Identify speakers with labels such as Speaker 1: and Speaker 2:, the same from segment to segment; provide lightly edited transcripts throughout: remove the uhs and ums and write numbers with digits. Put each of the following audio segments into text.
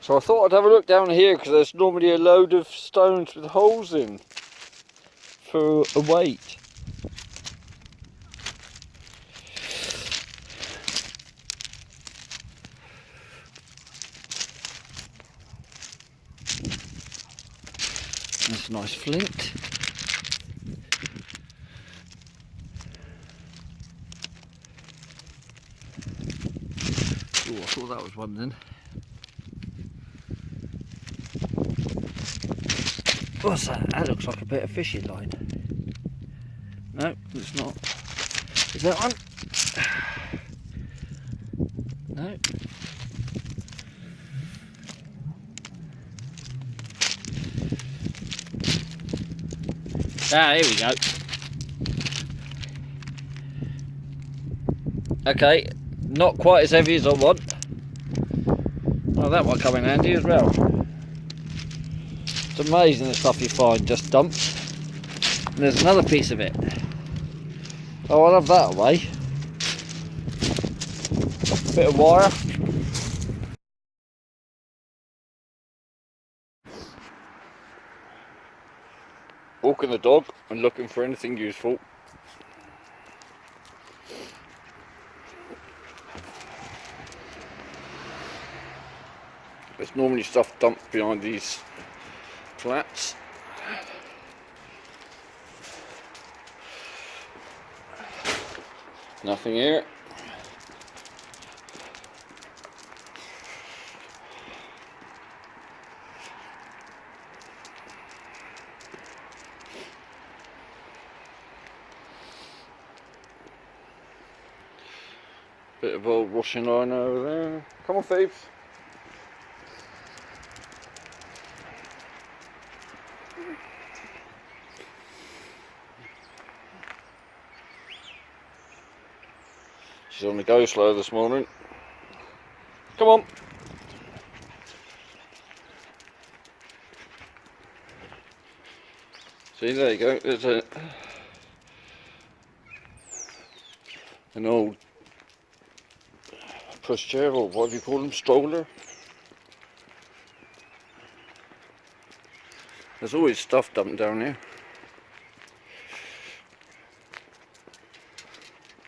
Speaker 1: So I thought I'd have a look down here because there's normally a load of stones with holes in for a weight. That's a nice flint. Oh, I thought that was one then. What's that? That looks like a bit of fishing line. No, it's not. Is that one? No. Ah, here we go. Okay, not quite as heavy as I want. Oh, that might come in handy as well. It's amazing the stuff you find just dumped. And there's another piece of it. Oh, I'll have that away. Bit of wire. Walking the dog and looking for anything useful. There's normally stuff dumped behind these flats. Nothing here. Bit of old washing line over there. Come on, Phoebes. She's on the go slow this morning. Come on. See, there you go. There's an old pushchair, or what do you call them? Stroller. There's always stuff dumped down here.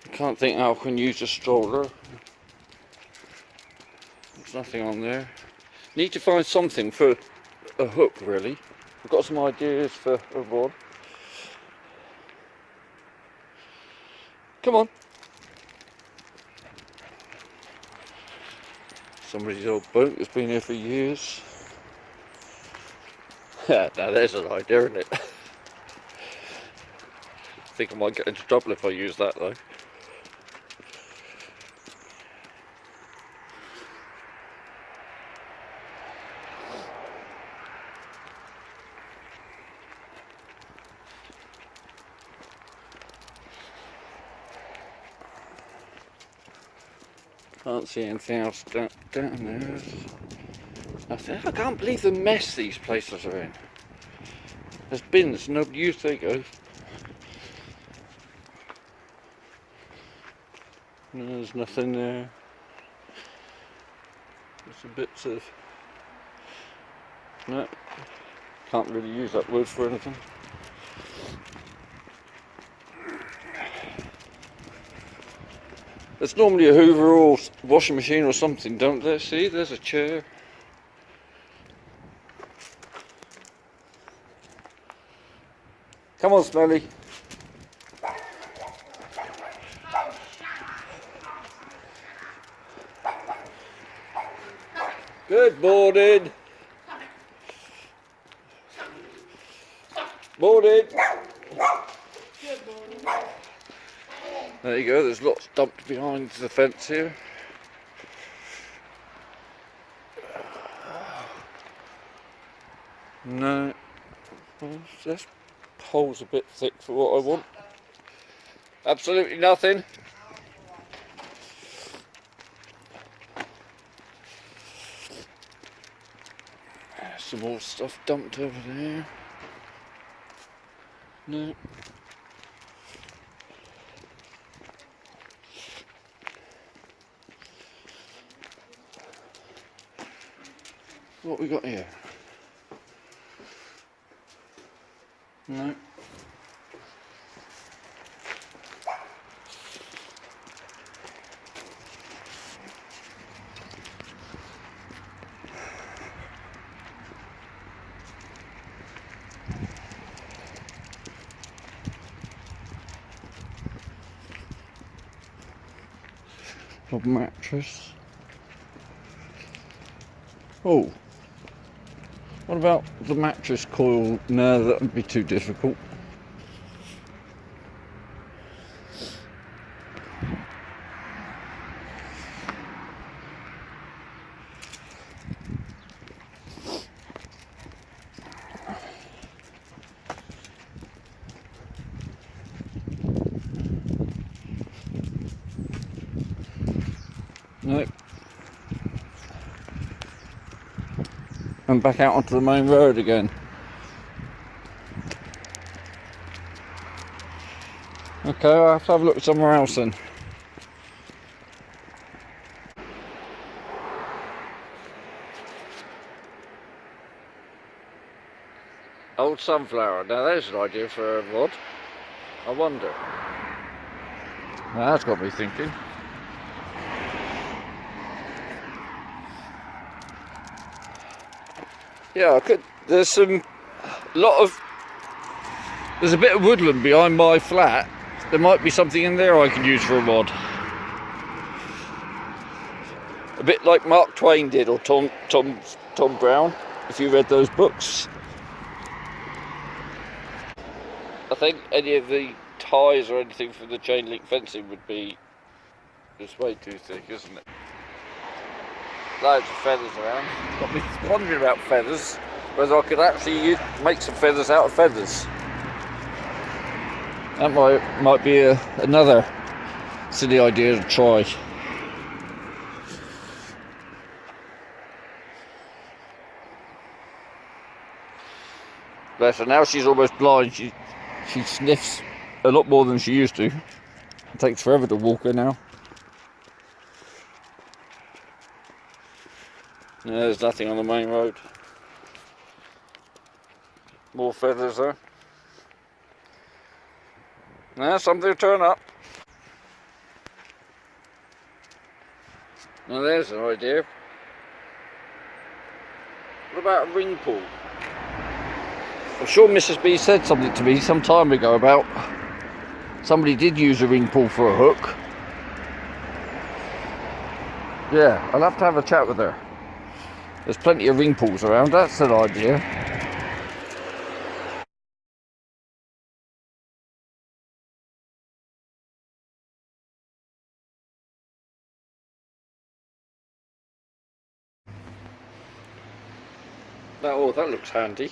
Speaker 1: I can't think how I can use a stroller. There's nothing on there. Need to find something for a hook, really. I've got some ideas for a rod. Come on. Somebody's old boat that's been here for years. Now there's an idea, isn't it? I think I might get into trouble if I use that though. Can't see anything else down there. I can't believe the mess these places are in. There's bins nobody used. There you go. No, there's nothing there. There's some bits of... No, can't really use that wood for anything. There's normally a Hoover or washing machine or something, don't there? See, there's a chair. Come on, Smelly. Good morning. Morning.
Speaker 2: Good morning.
Speaker 1: There you go, there's lots dumped behind the fence here. No, this hole's a bit thick for what I want. Absolutely nothing. Some more stuff dumped over there. No. What we got here? No. A mattress. Oh. What about the mattress coil? No, that would be too difficult. Nope. And back out onto the main road again. Okay, I'll have to have a look somewhere else then. Old sunflower. Now there's an idea for a rod. I wonder. Now that's got me thinking. Yeah, I could. There's a bit of woodland behind my flat. There might be something in there I could use for a rod. A bit like Mark Twain did, or Tom Brown, if you read those books. I think any of the ties or anything for the chain link fencing would be just way too thick, isn't it? Loads of feathers around. Got me wondering about feathers, whether I could actually make some feathers out of feathers. That might be another silly idea to try. Bless her, now she's almost blind. She sniffs a lot more than she used to. It takes forever to walk her now. No, there's nothing on the main road. More feathers there. Now something will turn up. Now there's an idea. What about a ring pull? I'm sure Mrs. B said something to me some time ago about somebody did use a ring pull for a hook. Yeah, I'll have to have a chat with her. There's plenty of ring pulls around, that's an idea. Oh, that looks handy.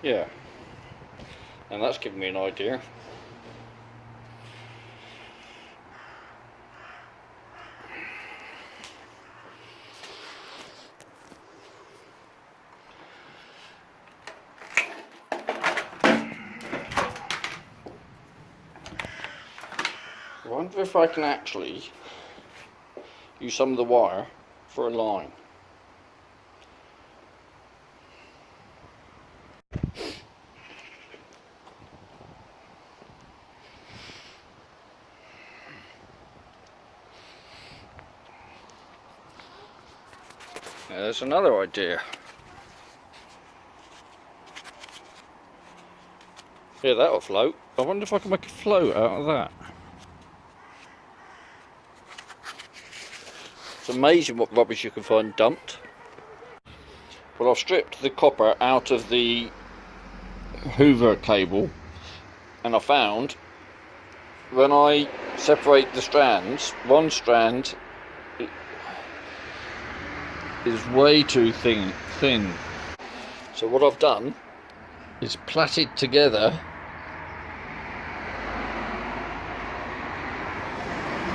Speaker 1: Yeah. And that's given me an idea. I wonder if I can actually use some of the wire for a line. There's another idea. Yeah, that'll float. I wonder if I can make a float out of that. It's amazing what rubbish you can find dumped. Well, I've stripped the copper out of the Hoover cable, and I found when I separate the strands, one strand is way too thin. So what I've done is plaited together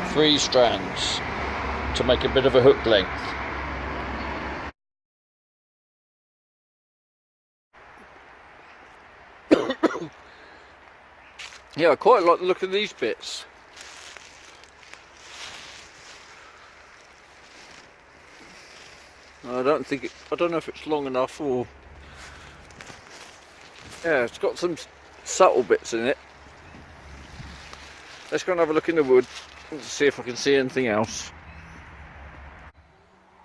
Speaker 1: 3 strands to make a bit of a hook length. Yeah, I quite like the look of these bits. I don't know if it's long enough or... Yeah, it's got some subtle bits in it. Let's go and have a look in the wood and see if I can see anything else.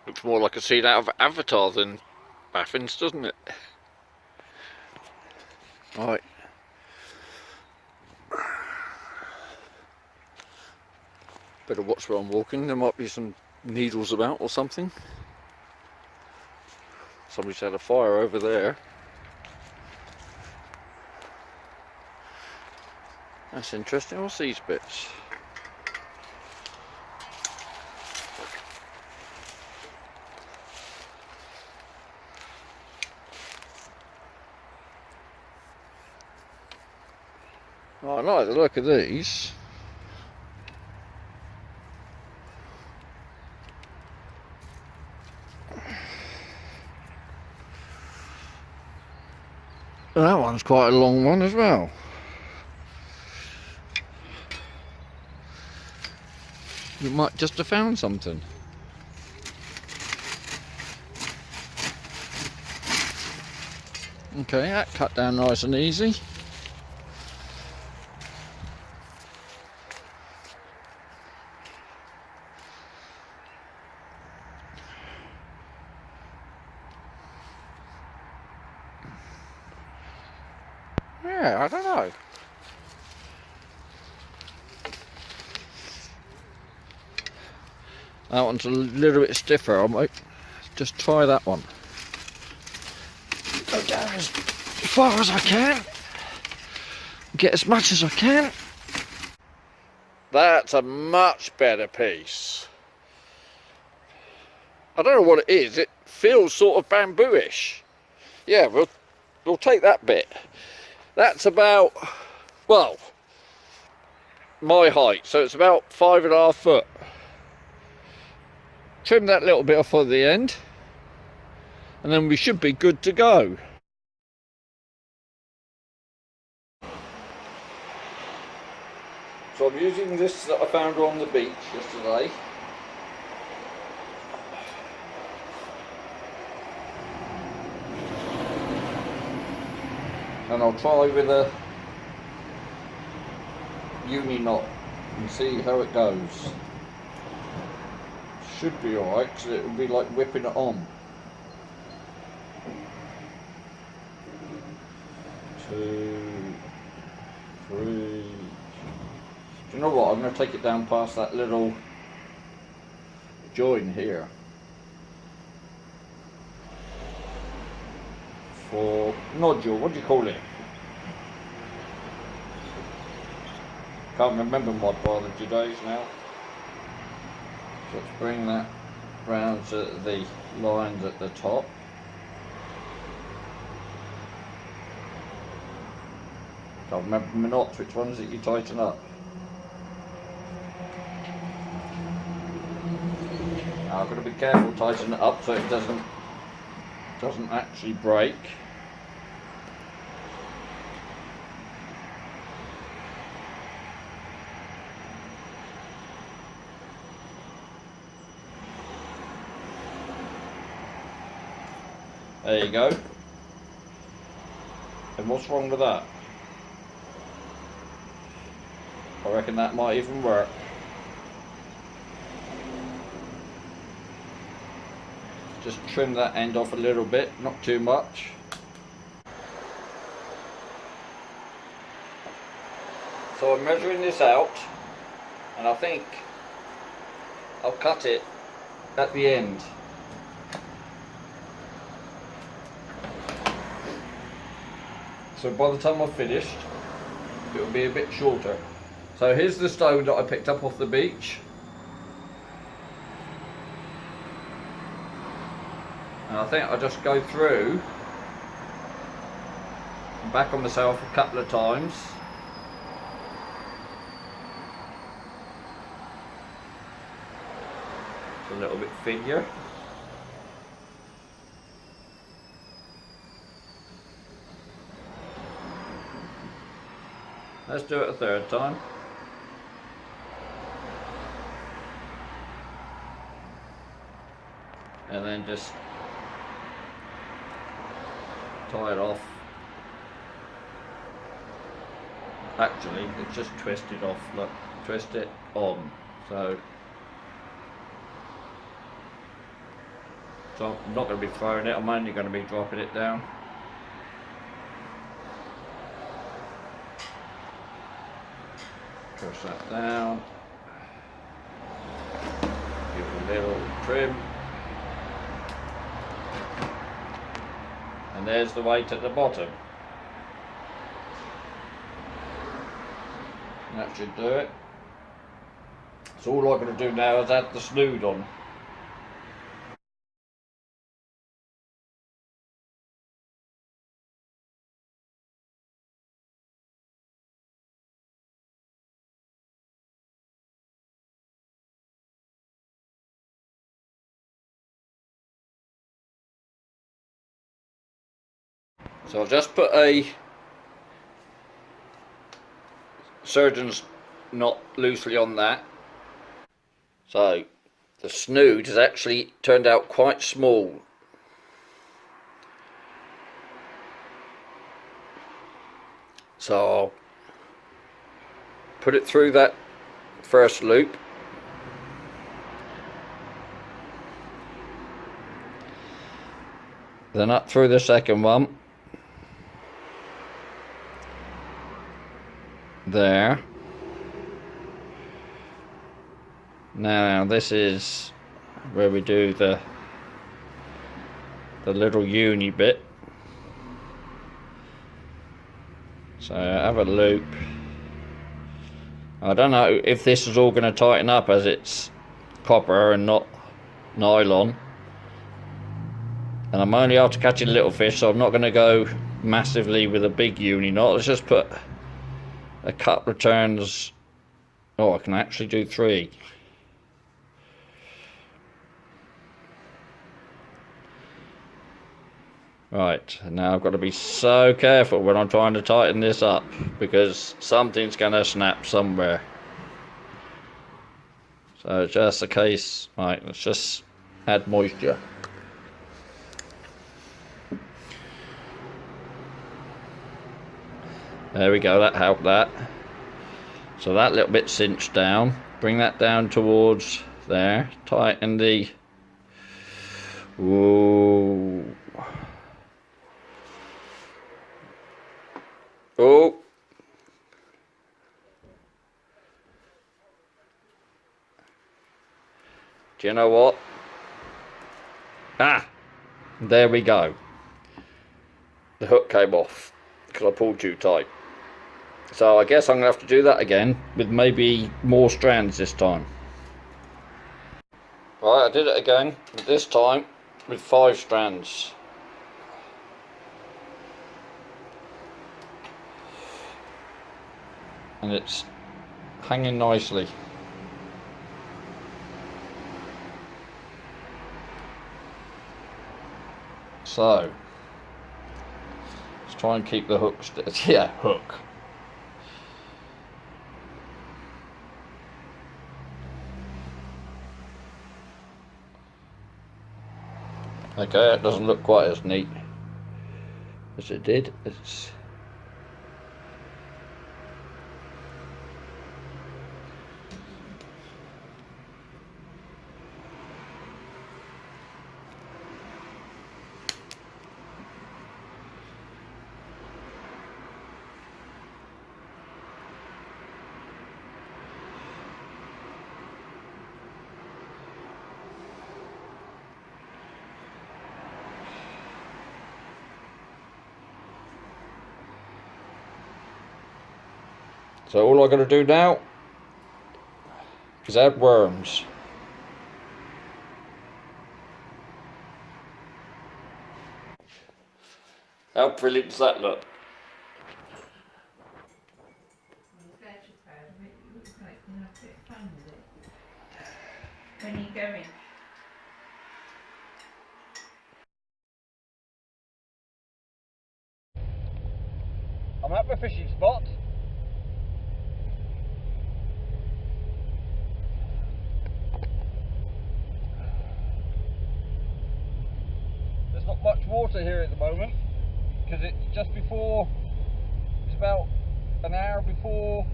Speaker 1: Looks more like a scene out of Avatar than Baffin's, doesn't it? Right. Better watch where I'm walking. There might be some needles about or something. Somebody's had a fire over there. That's interesting. What's these bits? Oh, I like the look of these. That one's quite a long one as well. You might just have found something. Okay, that cut down nice and easy. Yeah, I don't know. That one's a little bit stiffer. I might just try that one. Go down as far as I can. Get as much as I can. That's a much better piece. I don't know what it is. It feels sort of bamboo-ish. Yeah, we'll take that bit. That's about, well, my height. So it's about 5.5 foot. Trim that little bit off at the end, and then we should be good to go. So I'm using this that I found on the beach yesterday. And I'll try with a uni knot and see how it goes. Should be alright, because it will be like whipping it on. 2, 3. Do you know what? I'm going to take it down past that little join here. 4 nodule. What do you call it? Can't remember my biology days now. So let's bring that round to the lines at the top. Can't remember my knots. Which ones that you tighten up? Now I've got to be careful tightening it up so it doesn't actually break. There you go. And what's wrong with that? I reckon that might even work. Just trim that end off a little bit, not too much. So I'm measuring this out, and I think I'll cut it at the end. So by the time I've finished, it will be a bit shorter. So here's the stone that I picked up off the beach. And I think I'll just go through and back on myself a couple of times. It's a little bit figure. Let's do it a third time. And then just tie it off. Actually, it's just twisted off, look, twist it on. So I'm not going to be throwing it, I'm only going to be dropping it down. Push that down. Give it a little trim. And there's the weight at the bottom. That should do it. So all I'm going to do now is add the snood on. So I've just put a surgeon's knot loosely on that. So the snood has actually turned out quite small. So I'll put it through that first loop. Then up through the second one. There. Now this is where we do the little uni bit. So I have a loop. I don't know if this is all going to tighten up as it's copper and not nylon. And I'm only after catching little fish, so I'm not going to go massively with a big uni knot. Let's just put a couple of turns. Oh, I can actually do 3. Right, now I've got to be so careful when I'm trying to tighten this up, because something's going to snap somewhere. So it's just a case, right, let's just add moisture. There we go, that helped that. So that little bit cinched down. Bring that down towards there. Tighten the... Ooh. Oh. Do you know what? Ah! There we go. The hook came off because I pulled too tight. So I guess I'm going to have to do that again with maybe more strands this time. Right, I did it again, but this time with 5 strands. And it's hanging nicely. So let's try and keep the hook yeah, hook. Okay, it doesn't look quite as neat as it did. It's so all I got to do now is add worms. How brilliant does that look?
Speaker 2: When are you going?
Speaker 1: I'm at my fishing spot. There's not much water here at the moment. because it's just before, it's about an hour before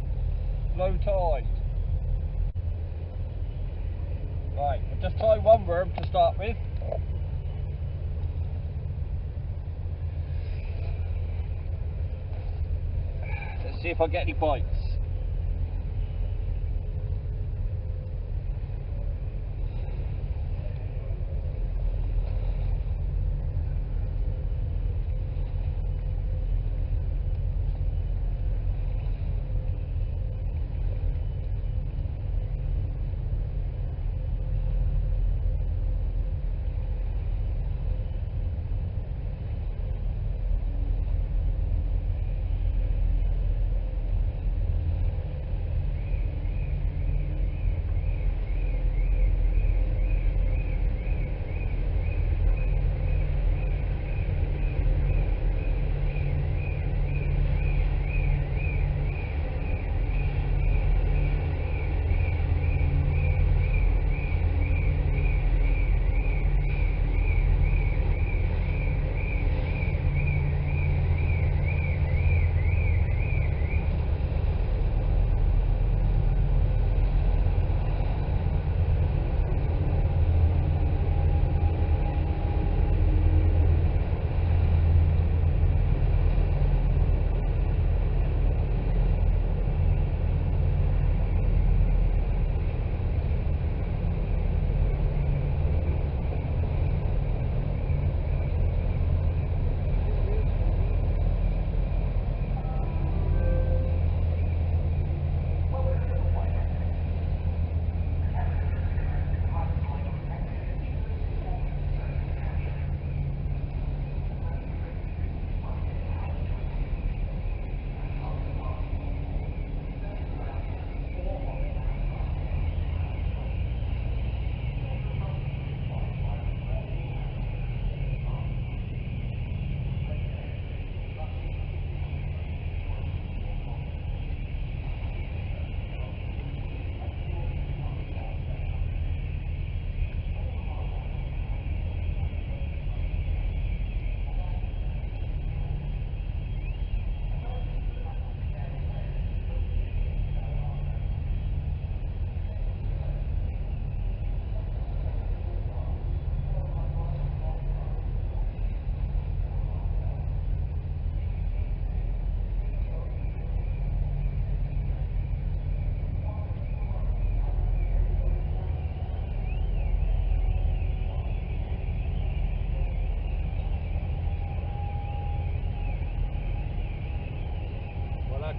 Speaker 1: low tide. Right, we'll just try one worm to start with. Let's see if I get any bites.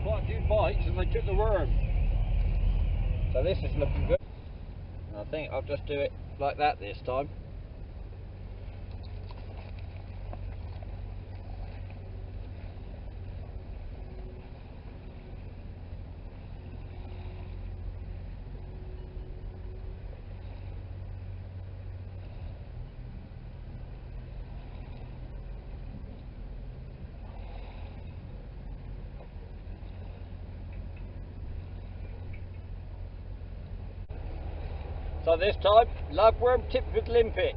Speaker 1: Quite a few bites and they took the worm. So this is looking good. And I think I'll just do it like that this time. So this time, lugworm tipped with limpet.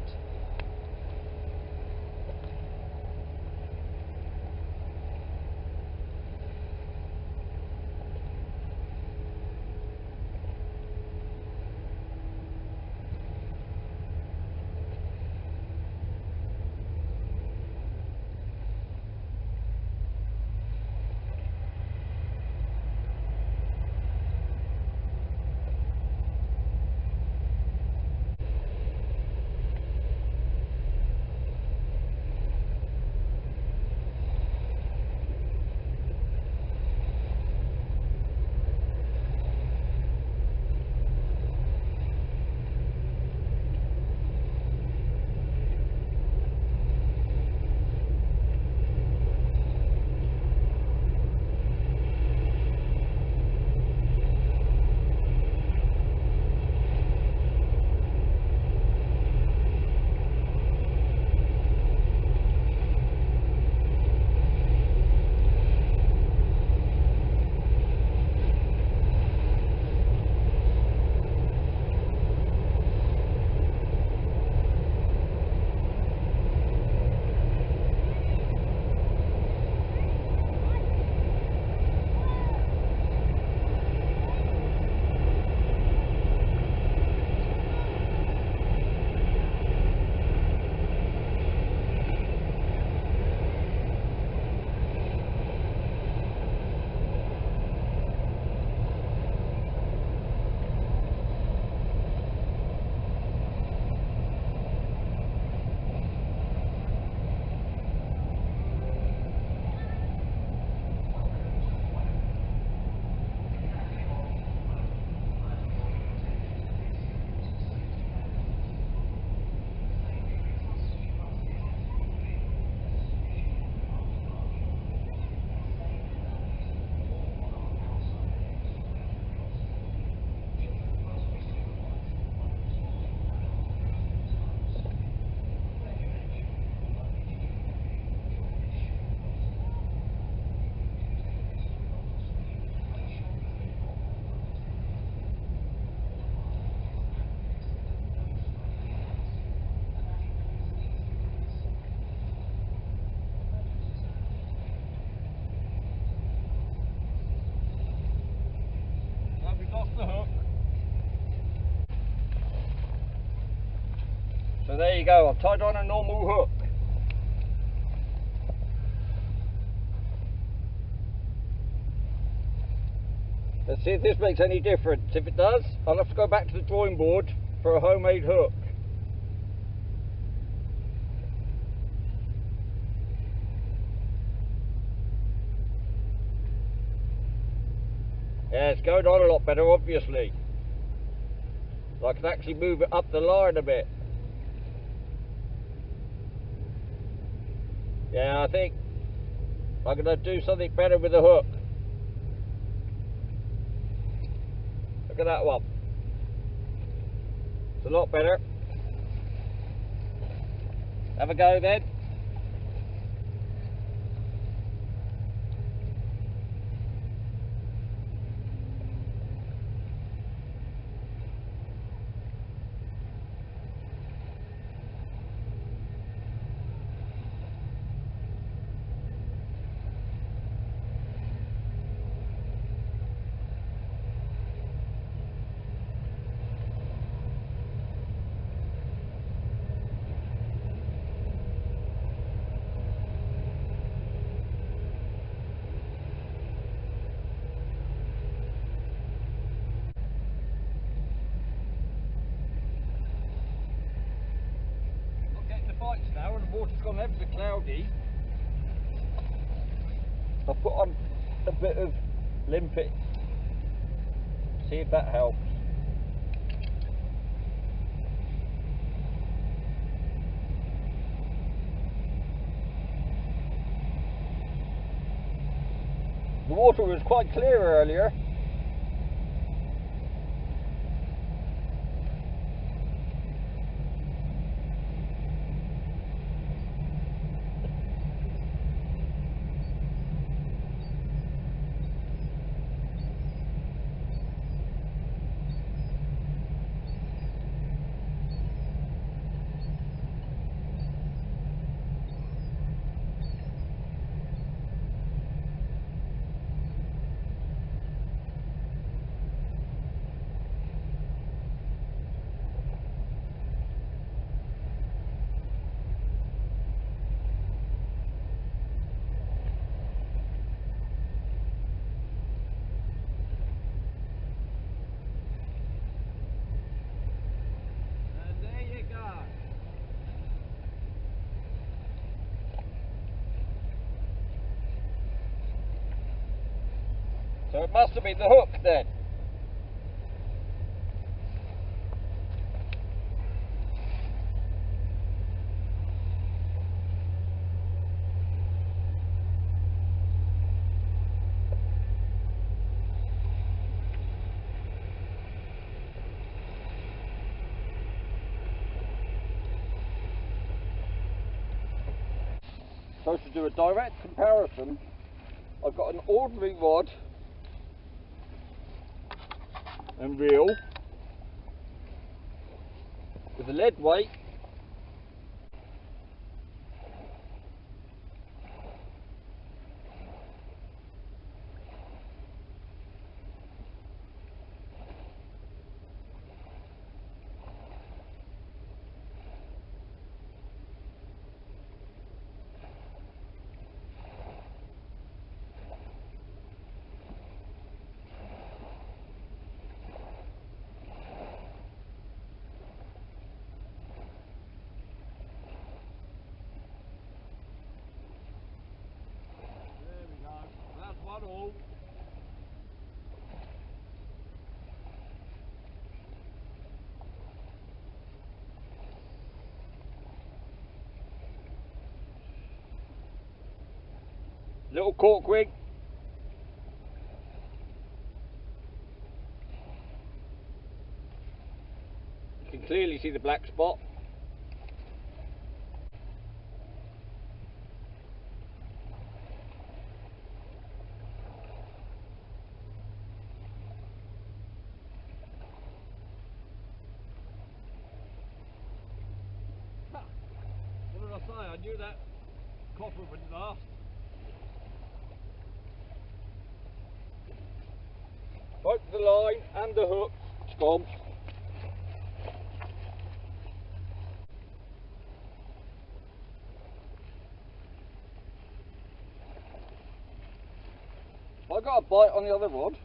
Speaker 1: So there you go, I've tied on a normal hook. Let's see if this makes any difference. If it does, I'll have to go back to the drawing board for a homemade hook. Yeah, it's going on a lot better, obviously. So I can actually move it up the line a bit. Yeah, I think I'm going to do something better with the hook. Look at that one. It's a lot better. Have a go then. Now and the water's gone ever so cloudy. I'll put on a bit of limpet, see if that helps. The water was quite clear earlier. So it must have been the hook then. So to do a direct comparison, I've got an ordinary rod and reel with a lead weight all. Little cork rig. You can clearly see the black spot. What did I say? I knew that copper would last. Both the line and the hook, it's gone. I got a bite on the other rod.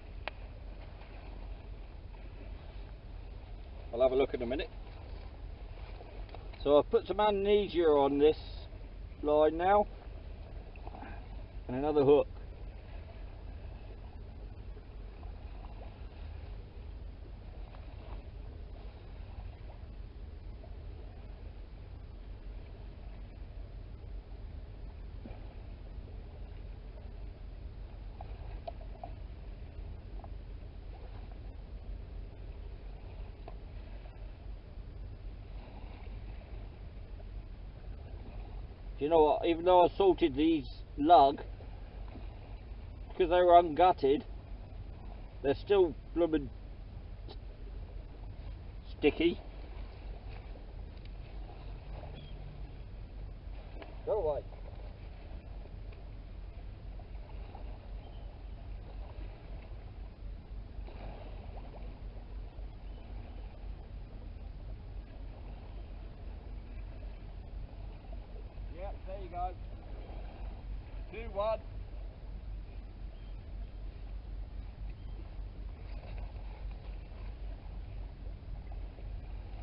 Speaker 1: I'll have a look in a minute. So I've put some amnesia on this line now, and another hook. You know what, even though I salted these lug, because they were ungutted, they're still blooming sticky. Go away. Yep, there you go. 2-1.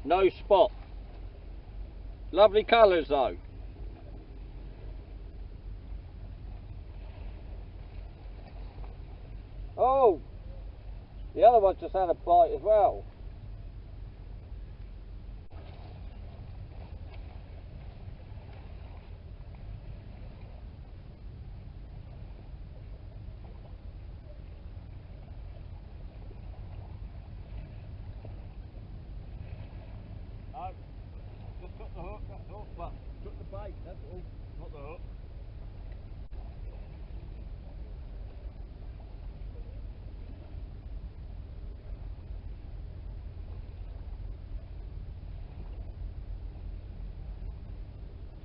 Speaker 1: No spot. Lovely colours though. Oh, the other one just had a bite as well. No, just took the hook, that's all. Well, took the bait, that's all, not the hook.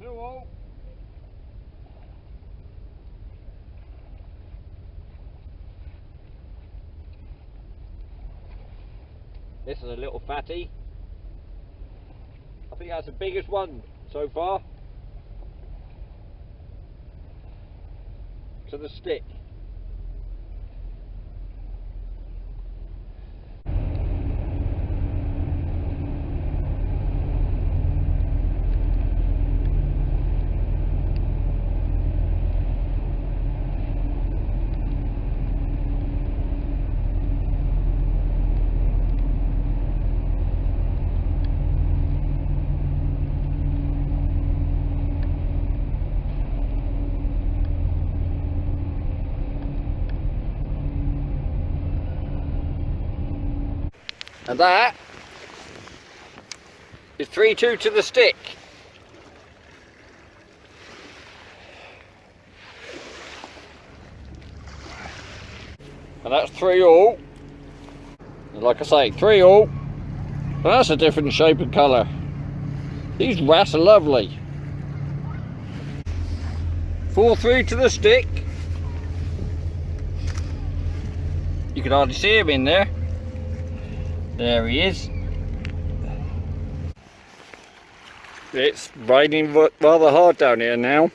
Speaker 1: Two all. This is a little fatty. I think that's the biggest one so far. To the stick. And that is 3-2 to the stick. And that's 3-all. And like I say, 3-all. But that's a different shape and colour. These wrasse are lovely. 4-3 to the stick. You can hardly see him in there. There he is. It's raining rather hard down here now.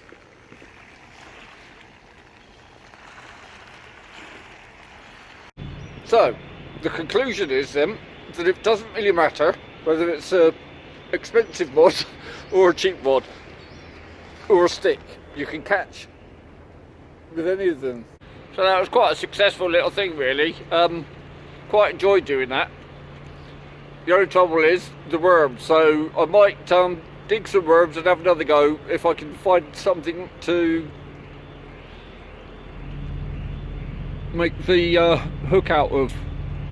Speaker 1: So, the conclusion is then that it doesn't really matter whether it's a expensive mod or a cheap mod or a stick. You can catch with any of them. So that was quite a successful little thing really. Quite enjoyed doing that. The only trouble is the worms, so I might dig some worms and have another go if I can find something to make the hook out of.